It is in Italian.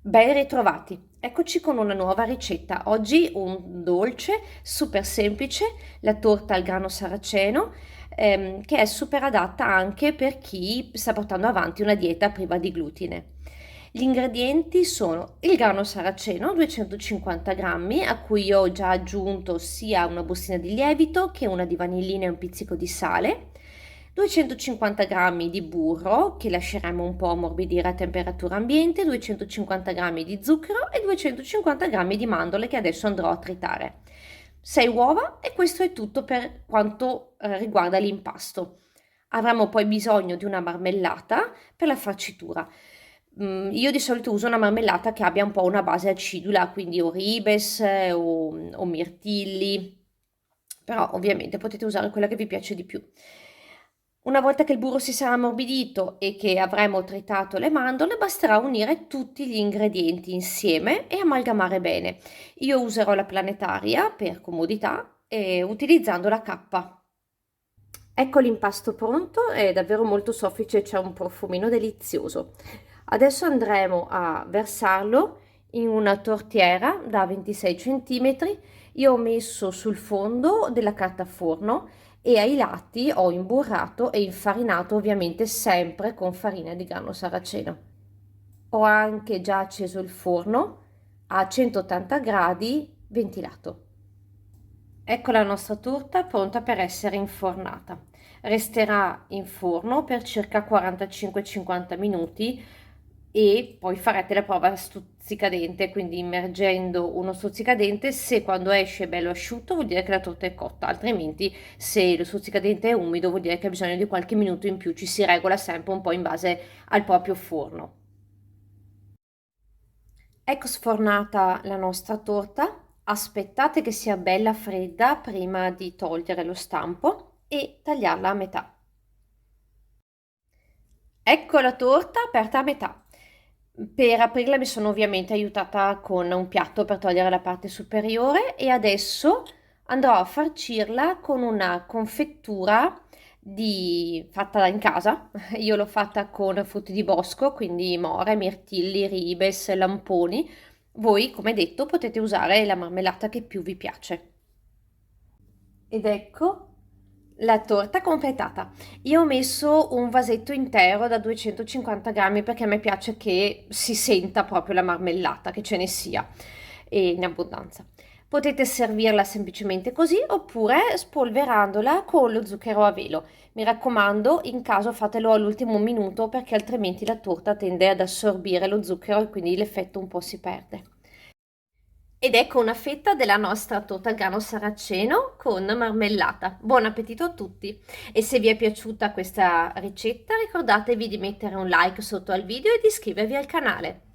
Ben ritrovati, eccoci con una nuova ricetta. Oggi un dolce super semplice, la torta al grano saraceno, che è super adatta anche per chi sta portando avanti una dieta priva di glutine. Gli ingredienti sono il grano saraceno, 250 grammi, a cui io ho già aggiunto sia una bustina di lievito che una di vanillina e un pizzico di sale, 250 grammi di burro che lasceremo un po' ammorbidire a temperatura ambiente, 250 grammi di zucchero e 250 grammi di mandorle che adesso andrò a tritare. 6 uova e questo è tutto per quanto riguarda l'impasto. Avremo poi bisogno di una marmellata per la farcitura. Io di solito uso una marmellata che abbia un po' una base acidula, quindi o ribes o mirtilli, però ovviamente potete usare quella che vi piace di più. Una volta che il burro si sarà ammorbidito e che avremo tritato le mandorle, basterà unire tutti gli ingredienti insieme e amalgamare bene. Io userò la planetaria per comodità utilizzando la cappa. Ecco l'impasto pronto, è davvero molto soffice, c'è un profumino delizioso. Adesso andremo a versarlo in una tortiera da 26 cm. Io ho messo sul fondo della carta forno e ai lati ho imburrato e infarinato ovviamente sempre con farina di grano saraceno. Ho anche già acceso il forno a 180 gradi ventilato. Ecco la nostra torta pronta per essere infornata. Resterà in forno per circa 45-50 minuti e poi farete la prova stuzzicadente, quindi immergendo uno stuzzicadente. Se quando esce è bello asciutto vuol dire che la torta è cotta, altrimenti se lo stuzzicadente è umido vuol dire che ha bisogno di qualche minuto in più. Ci si regola sempre un po' in base al proprio forno. Ecco sfornata la nostra torta, aspettate che sia bella fredda prima di togliere lo stampo e tagliarla a metà. Ecco la torta aperta a metà. Per aprirla mi sono ovviamente aiutata con un piatto per togliere la parte superiore e adesso andrò a farcirla con una confettura fatta in casa. Io l'ho fatta con frutti di bosco, quindi more, mirtilli, ribes, lamponi. Voi, come detto, potete usare la marmellata che più vi piace. Ed ecco la torta completata. Io ho messo un vasetto intero da 250 grammi perché a me piace che si senta proprio la marmellata, che ce ne sia e in abbondanza. Potete servirla semplicemente così oppure spolverandola con lo zucchero a velo. Mi raccomando, in caso fatelo all'ultimo minuto perché altrimenti la torta tende ad assorbire lo zucchero e quindi l'effetto un po' si perde. Ed ecco una fetta della nostra torta al grano saraceno con marmellata. Buon appetito a tutti! E se vi è piaciuta questa ricetta ricordatevi di mettere un like sotto al video e di iscrivervi al canale.